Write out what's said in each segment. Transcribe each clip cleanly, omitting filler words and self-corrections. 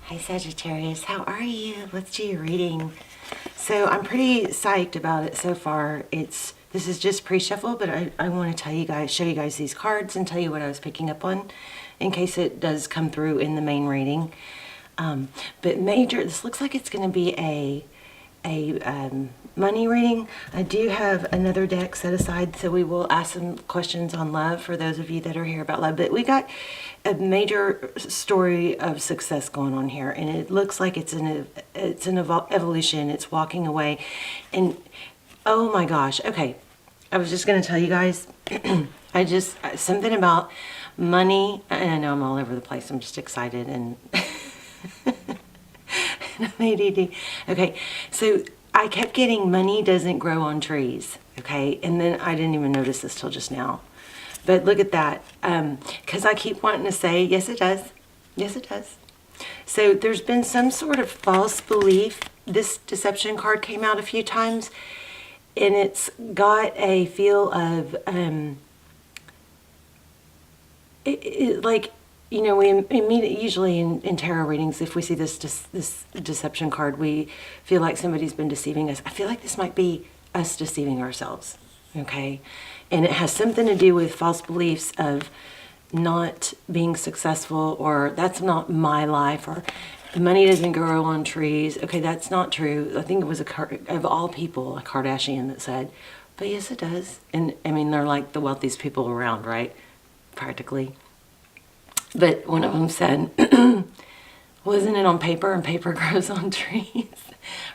Hi Sagittarius, how are you? Let's do your reading. So I'm pretty psyched about it so far. This is just pre-shuffle, but I want to show you guys these cards and tell you what I was picking up on in case it does come through in the main reading. But this looks like it's going to be a money reading. I do have another deck set aside, so we will ask some questions on love for those of you that are here about love. But we got a major story of success going on here, and it looks like it's an evolution. It's walking away, and oh my gosh, okay. I was just going to tell you guys, something about money, and I know I'm all over the place. I'm just excited and I'm ADD. Okay, so I kept getting money doesn't grow on trees, okay? And then I didn't even notice this till just now. But look at that, because I keep wanting to say, yes it does. Yes it does. So there's been some sort of false belief. This deception card came out a few times, and it's got a feel of, like, you know, we immediately, usually in tarot readings, if we see this deception card, we feel like somebody's been deceiving us. I feel like this might be us deceiving ourselves, okay? And it has something to do with false beliefs of not being successful, or that's not my life, or money doesn't grow on trees. Okay, that's not true. I think it was of all people, a Kardashian that said, but yes, it does. And I mean, they're like the wealthiest people around, right? Practically. But one of them said, wasn't it on paper, and paper grows on trees?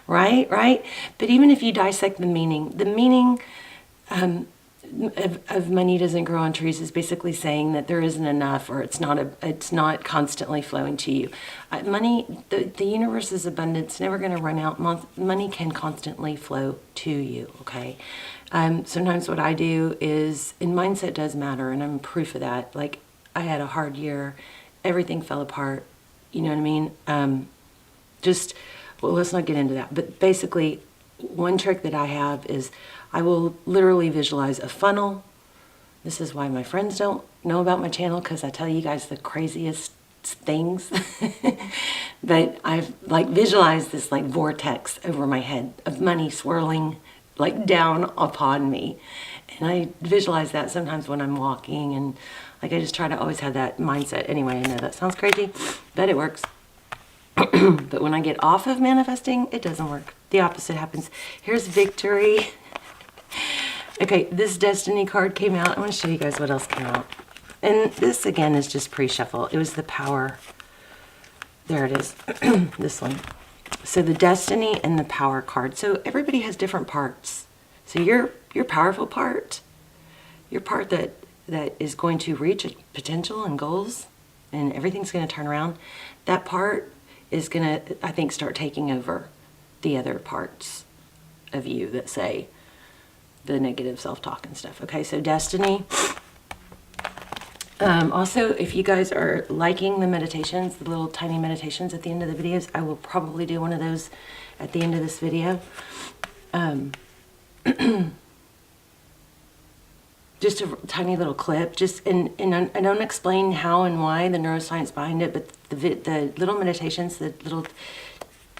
Right? But even if you dissect the meaning of money doesn't grow on trees is basically saying that there isn't enough, or it's not constantly flowing to you. Money, the universe's abundance, never going to run out. Money can constantly flow to you, okay? Sometimes what I do is, and mindset does matter, and I'm proof of that. Like, I had a hard year. Everything fell apart. You know what I mean? Well, let's not get into that. But basically, one trick that I have is I will literally visualize a funnel. This is why my friends don't know about my channel, because I tell you guys the craziest things. But I've like visualized this like vortex over my head of money swirling like down upon me. And I visualize that sometimes when I'm walking, and like I just try to always have that mindset. Anyway, I know that sounds crazy, but it works. But when I get off of manifesting, it doesn't work. The opposite happens. Here's victory. Okay, this destiny card came out. I want to show you guys what else came out. And this again is just pre-shuffle. It was the power. There it is. This one. So the destiny and the power card. So everybody has different parts. So your powerful part, your part that is going to reach a potential and goals, and everything's going to turn around, that part is going to, I think, start taking over the other parts of you that say the negative self-talk and stuff. Okay, so destiny. Also, if you guys are liking the meditations, the little tiny meditations at the end of the videos, I will probably do one of those at the end of this video. Just a tiny little clip, and I don't explain how and why, the neuroscience behind it, but the little meditations, the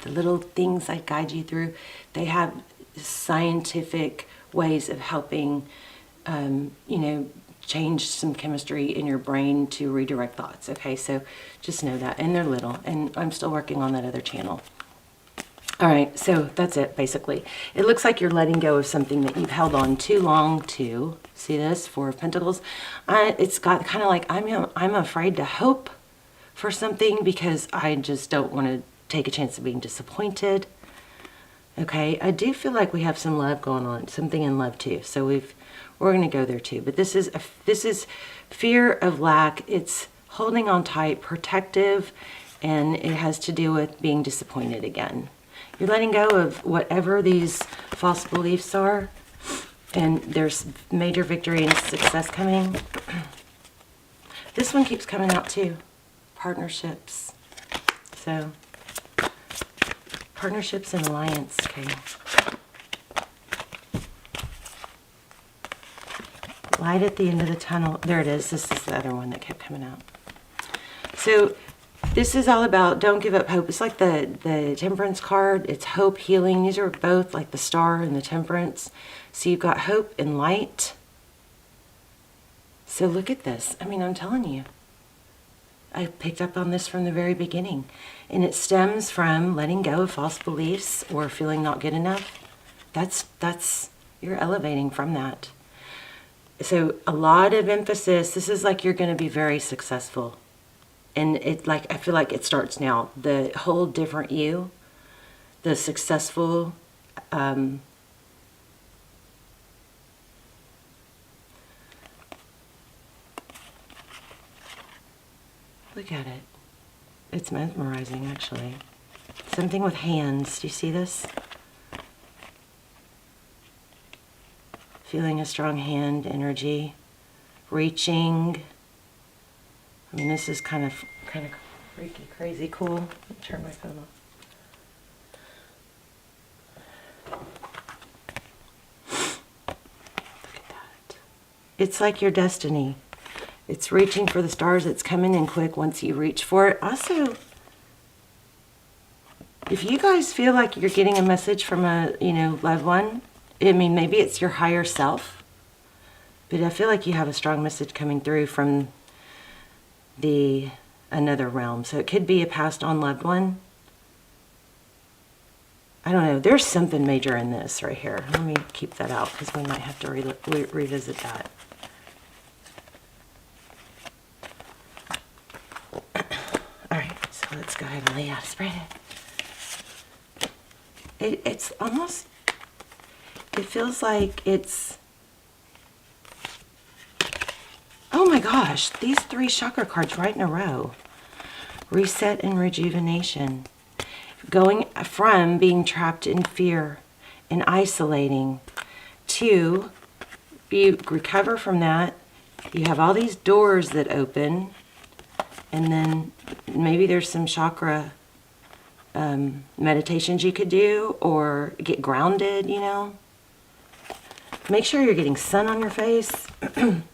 little things I guide you through, they have scientific ways of helping, you know, change some chemistry in your brain to redirect thoughts. Okay, so just know that, and they're little, and I'm still working on that other channel. All right, so that's it, basically. It looks like you're letting go of something that you've held on too long to. See this? Four of Pentacles. It's got kind of like, I'm afraid to hope for something because I just don't want to take a chance of being disappointed. Okay, I do feel like we have some love going on, something in love too. So we're going to go there too. But this is fear of lack. It's holding on tight, protective, and it has to do with being disappointed again. You're letting go of whatever these false beliefs are, and there's major victory and success coming. This one keeps coming out too. Partnerships. So, partnerships and alliance. Okay. Light at the end of the tunnel. There it is. This is the other one that kept coming out. So, This is all about don't give up hope. It's like the Temperance card. It's hope, healing. These are both like the Star and the Temperance. So you've got hope and light. So look at this. I mean, I'm telling you. I picked up on this from the very beginning. And it stems from letting go of false beliefs or feeling not good enough. You're elevating from that. So a lot of emphasis. This is like you're going to be very successful. And I feel like it starts now. The whole different you, the successful, look at it. It's mesmerizing, actually. Something with hands. Do you see this? Feeling a strong hand energy, reaching. I mean, this is kind of freaky, crazy, cool. Let me turn my phone off. Look at that. It's like your destiny. It's reaching for the stars. It's coming in quick once you reach for it. Also, if you guys feel like you're getting a message from a, loved one, I mean, maybe it's your higher self, but I feel like you have a strong message coming through from another realm. So it could be a passed on loved one. I don't know. There's something major in this right here. Let me keep that out because we might have to revisit that. All right, so let's go ahead and lay out, spread it. It's almost, it feels like it's, oh my gosh, these 3 chakra cards right in a row. Reset and rejuvenation. Going from being trapped in fear and isolating to you recover from that. You have all these doors that open, and then maybe there's some chakra meditations you could do or get grounded, Make sure you're getting sun on your face,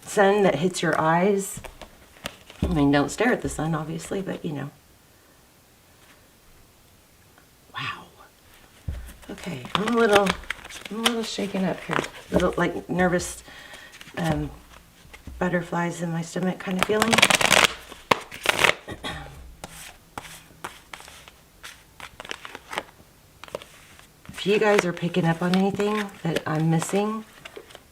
sun that hits your eyes. I mean, don't stare at the sun, obviously, but Wow. Okay, I'm a little shaken up here. Little like nervous butterflies in my stomach kind of feeling. If you guys are picking up on anything that I'm missing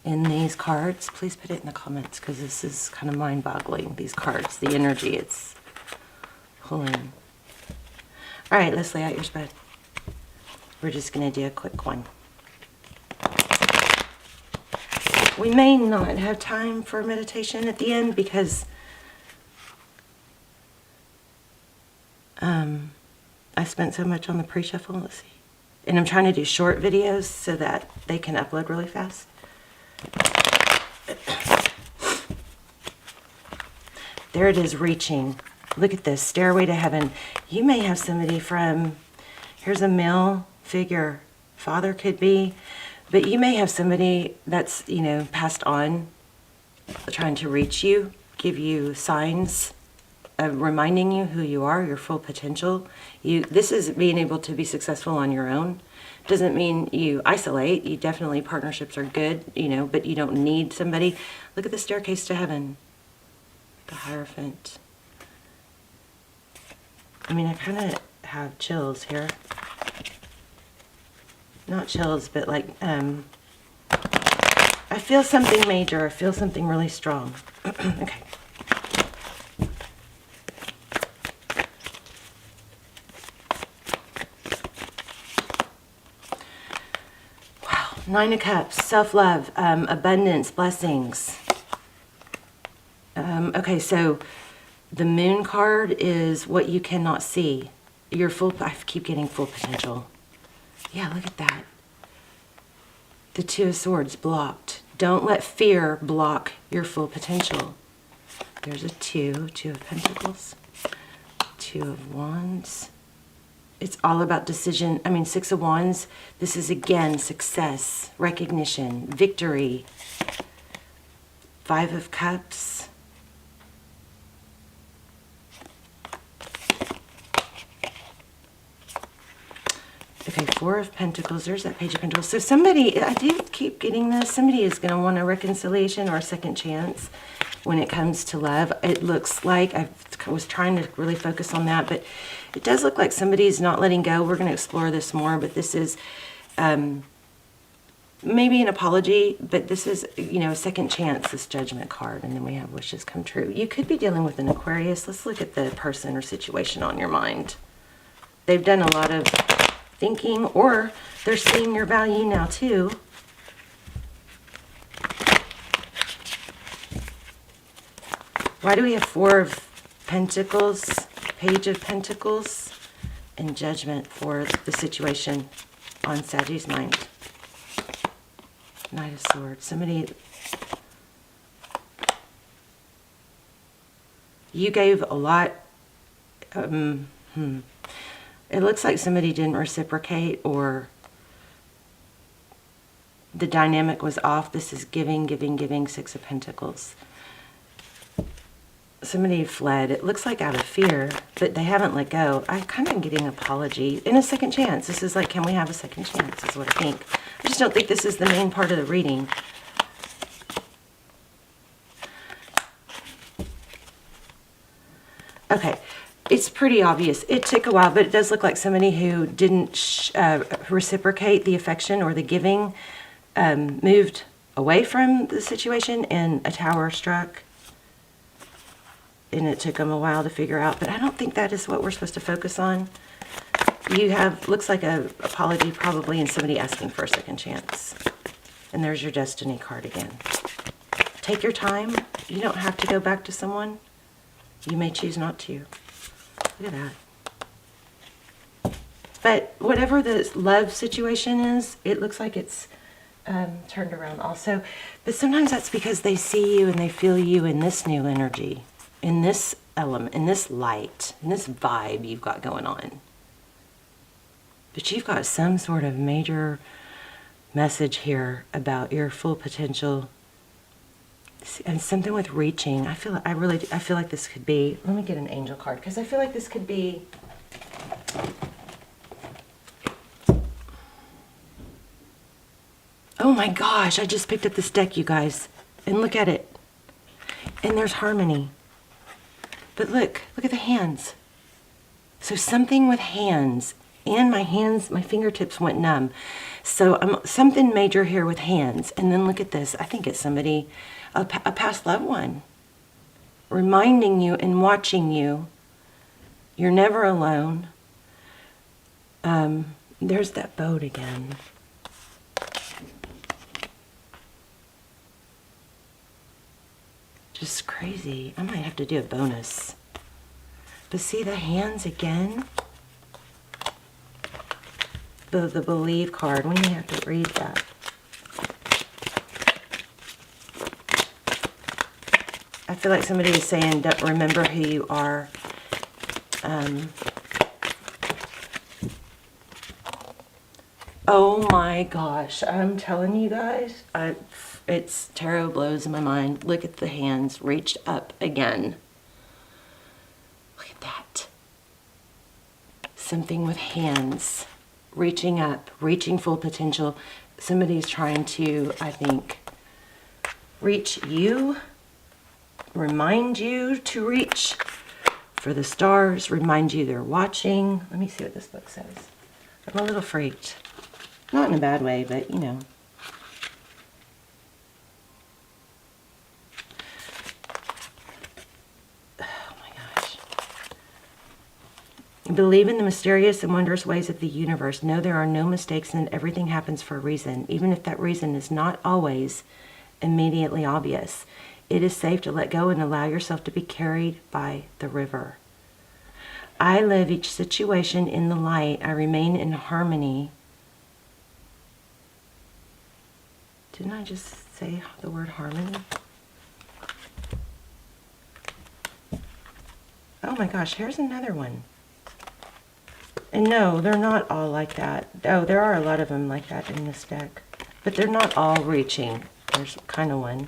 in these cards, please put it in the comments because this is kind of mind-boggling, these cards, the energy it's pulling. All right, let's lay out your spread. We're just going to do a quick one. We may not have time for meditation at the end because I spent so much on the pre-shuffle. Let's see. And I'm trying to do short videos so that they can upload really fast. There it is, reaching. Look at this, stairway to heaven. You may have somebody from, here's a male figure, father could be, but you may have somebody that's, passed on, trying to reach you, give you signs, reminding you who you are, your full potential. This is being able to be successful on your own. Doesn't mean you isolate. You definitely, partnerships are good, but you don't need somebody. Look at the staircase to heaven. The Hierophant. I mean, I kind of have chills here. Not chills, but like, I feel something major. I feel something really strong. Okay. Wow. 9 of Cups, self-love, abundance, blessings. Okay, so the Moon card is what you cannot see. Your full, I keep getting full potential. Yeah, look at that. The 2 of Swords blocked. Don't let fear block your full potential. There's a 2 of Pentacles, 2 of Wands. It's all about decision. 6 of Wands. This is again success, recognition, victory. 5 of Cups. Okay, Four of Pentacles. There's that Page of Pentacles. So somebody, I do keep getting this, somebody is going to want a reconciliation or a second chance when it comes to love. It looks like, I was trying to really focus on that, but it does look like somebody's not letting go. We're going to explore this more, but this is maybe an apology, but this is, you know, a second chance, this Judgment card, and then we have wishes come true. You could be dealing with an Aquarius. Let's look at the person or situation on your mind. They've done a lot of thinking, or they're seeing your value now too. Why do we have Four of Pentacles, Page of Pentacles, and Judgment for the situation on Sagittarius' mind? Knight of Swords. Somebody, you gave a lot. It looks like somebody didn't reciprocate, or the dynamic was off. This is giving, giving, giving. Six of Pentacles. Somebody fled. It looks like out of fear, but they haven't let go. I kind of am getting an apology and a second chance. This is like, can we have a second chance is what I think. I just don't think this is the main part of the reading. Okay. It's pretty obvious. It took a while, but it does look like somebody who didn't reciprocate the affection or the giving moved away from the situation, and a tower struck. And it took them a while to figure out, but I don't think that is what we're supposed to focus on. You have, looks like a apology probably, and somebody asking for a second chance. And there's your Destiny card again. Take your time. You don't have to go back to someone. You may choose not to. Look at that. But whatever the love situation is, it looks like it's turned around also. But sometimes that's because they see you and they feel you in this new energy, in this element, in this light, in this vibe you've got going on. But you've got some sort of major message here about your full potential. And something with reaching. I feel like this could be, let me get an angel card, because I feel like this could be oh my gosh, I just picked up this deck, you guys, and look at it. And there's harmony. But look at the hands. So something with hands, and my fingertips went numb. So something major here with hands. And then look at this. I think it's somebody, a past loved one, reminding you and watching you. You're never alone. There's that boat again. Just crazy. I might have to do a bonus. But see the hands again? The believe card. We may have to read that. I feel like somebody is saying, don't remember who you are. Oh my gosh. I'm telling you guys, it's tarot blows in my mind. Look at the hands reached up again. Look at that. Something with hands reaching up, reaching full potential. Somebody's trying to, I think, reach you, remind you to reach for the stars, remind you they're watching. Let me see what this book says. I'm a little freaked. Not in a bad way, but you know. Believe in the mysterious and wondrous ways of the universe. Know there are no mistakes and everything happens for a reason, even if that reason is not always immediately obvious. It is safe to let go and allow yourself to be carried by the river. I live each situation in the light. I remain in harmony. Didn't I just say the word harmony? Oh my gosh, here's another one. And no, they're not all like that. Oh, there are a lot of them like that in this deck. But they're not all reaching. There's kind of one.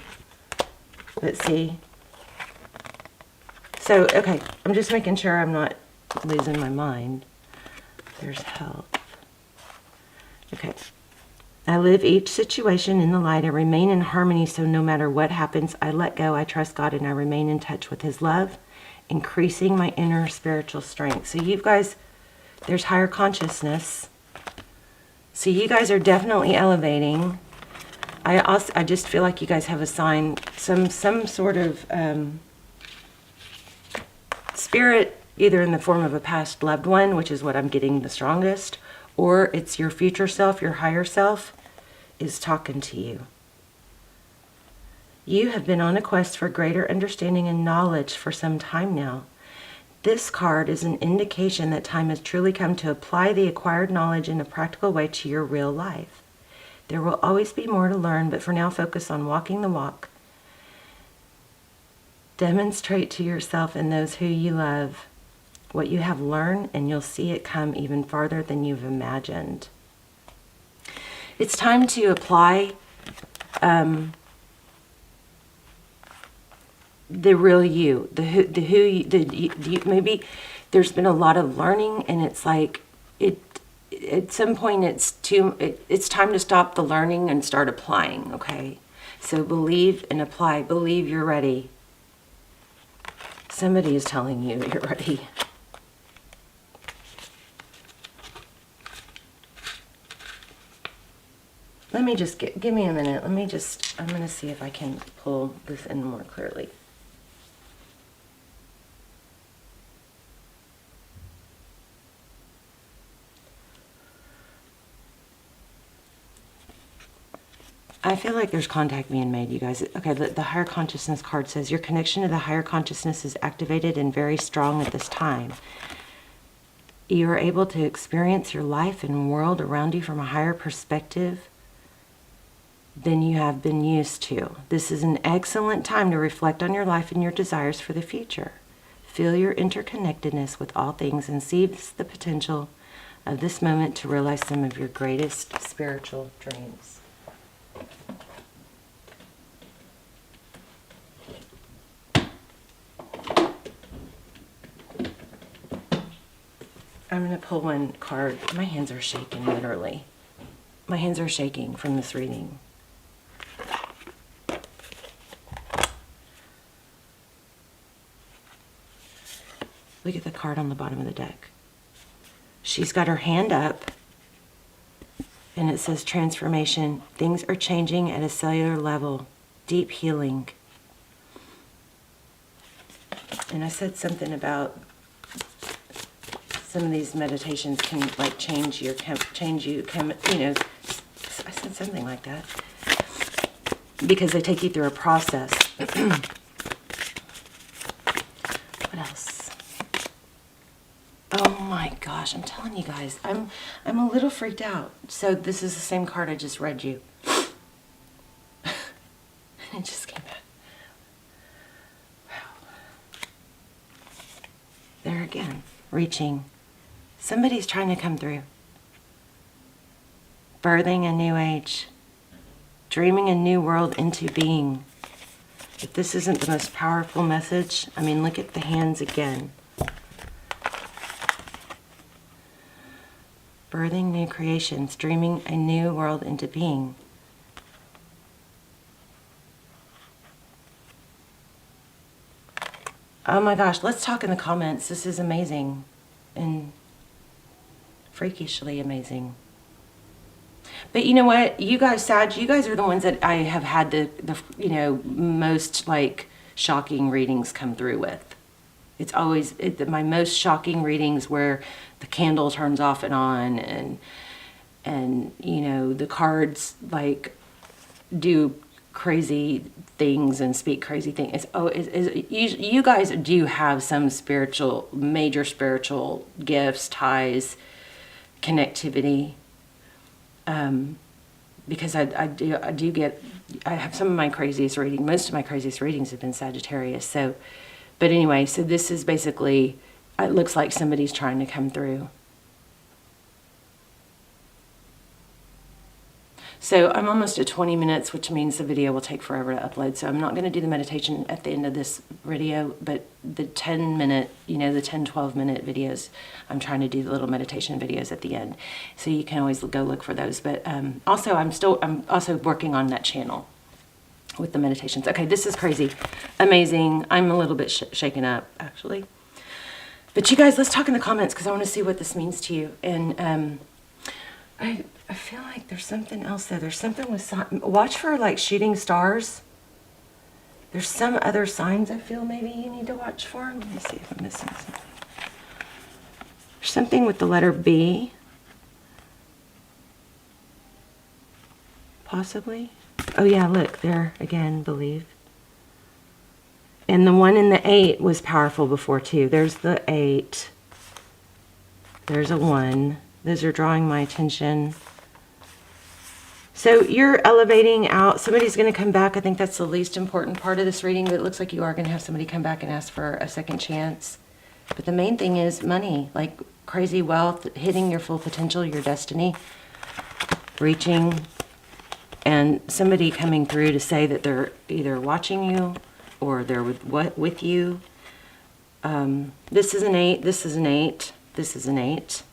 But see? So, okay, I'm just making sure I'm not losing my mind. There's health. Okay. I live each situation in the light. I remain in harmony, so no matter what happens, I let go, I trust God, and I remain in touch with His love, increasing my inner spiritual strength. So you guys, there's higher consciousness. So you guys are definitely elevating. I just feel like you guys have a sign, some sort of spirit, either in the form of a past loved one, which is what I'm getting the strongest, or it's your future self, your higher self, is talking to you. You have been on a quest for greater understanding and knowledge for some time now. This card is an indication that time has truly come to apply the acquired knowledge in a practical way to your real life. There will always be more to learn, but for now focus on walking the walk. Demonstrate to yourself and those who you love what you have learned, and you'll see it come even farther than you've imagined. It's time to apply the real you, maybe there's been a lot of learning, and it's like at some point it's time to stop the learning and start applying. Okay, so believe and apply. Believe you're ready. Somebody is telling you you're ready. Let me just give me a minute. I'm going to see if I can pull this in more clearly. I feel like there's contact being made, you guys. Okay, the higher consciousness card says your connection to the higher consciousness is activated and very strong at this time. You are able to experience your life and world around you from a higher perspective than you have been used to. This is an excellent time to reflect on your life and your desires for the future. Feel your interconnectedness with all things and seize the potential of this moment to realize some of your greatest spiritual dreams. I'm going to pull one card. My hands are shaking, literally. My hands are shaking from this reading. Look at the card on the bottom of the deck. She's got her hand up, and it says transformation. Things are changing at a cellular level. Deep healing. And I said something about some of these meditations can like change you, I said something like that. Because they take you through a process. What else? Oh my gosh, I'm telling you guys, I'm a little freaked out. So this is the same card I just read you. It just came back. Wow. There again, reaching. Somebody's trying to come through. Birthing a new age. Dreaming a new world into being. If this isn't the most powerful message, I mean, look at the hands again. Birthing new creations. Dreaming a new world into being. Oh my gosh, let's talk in the comments. This is amazing. And freakishly amazing. But you know what, you guys, Sag, you guys are the ones that I have had the most like shocking readings come through with. It's always my most shocking readings where the candle turns off and on, and the cards like do crazy things and speak crazy things. You guys do have some major spiritual gifts, ties, connectivity, because I have some of my craziest readings. Most of my craziest readings have been Sagittarius. So, but anyway, so this is basically, it looks like somebody's trying to come through. So I'm almost at 20 minutes, which means the video will take forever to upload. So I'm not going to do the meditation at the end of this video, but the 10-minute, you know, the 10, 12-minute videos, I'm trying to do the little meditation videos at the end. So you can always go look for those. But also, I'm also working on that channel with the meditations. Okay, this is crazy. Amazing. I'm a little bit shaken up, actually. But you guys, let's talk in the comments because I want to see what this means to you. And I feel like there's something else there. There's something with watch for like shooting stars. There's some other signs I feel maybe you need to watch for. Let me see if I'm missing something. There's something with the letter B. Possibly. Oh yeah, look there again, believe. And the one in the 8 was powerful before too. There's the 8. There's a 1. Those are drawing my attention. So you're elevating out. Somebody's going to come back. I think that's the least important part of this reading, but it looks like you are going to have somebody come back and ask for a second chance. But the main thing is money, like crazy wealth, hitting your full potential, your destiny, reaching, and somebody coming through to say that they're either watching you or they're with you. This is an 8. This is an 8. This is an 8.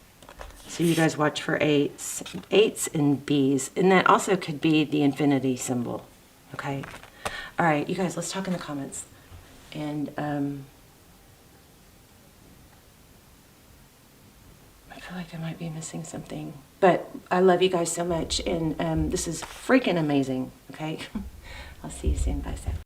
So you guys watch for 8s and Bs. And that also could be the infinity symbol. Okay? All right, you guys, let's talk in the comments. And I feel like I might be missing something. But I love you guys so much. And this is freaking amazing. Okay? I'll see you soon. Bye, Seth.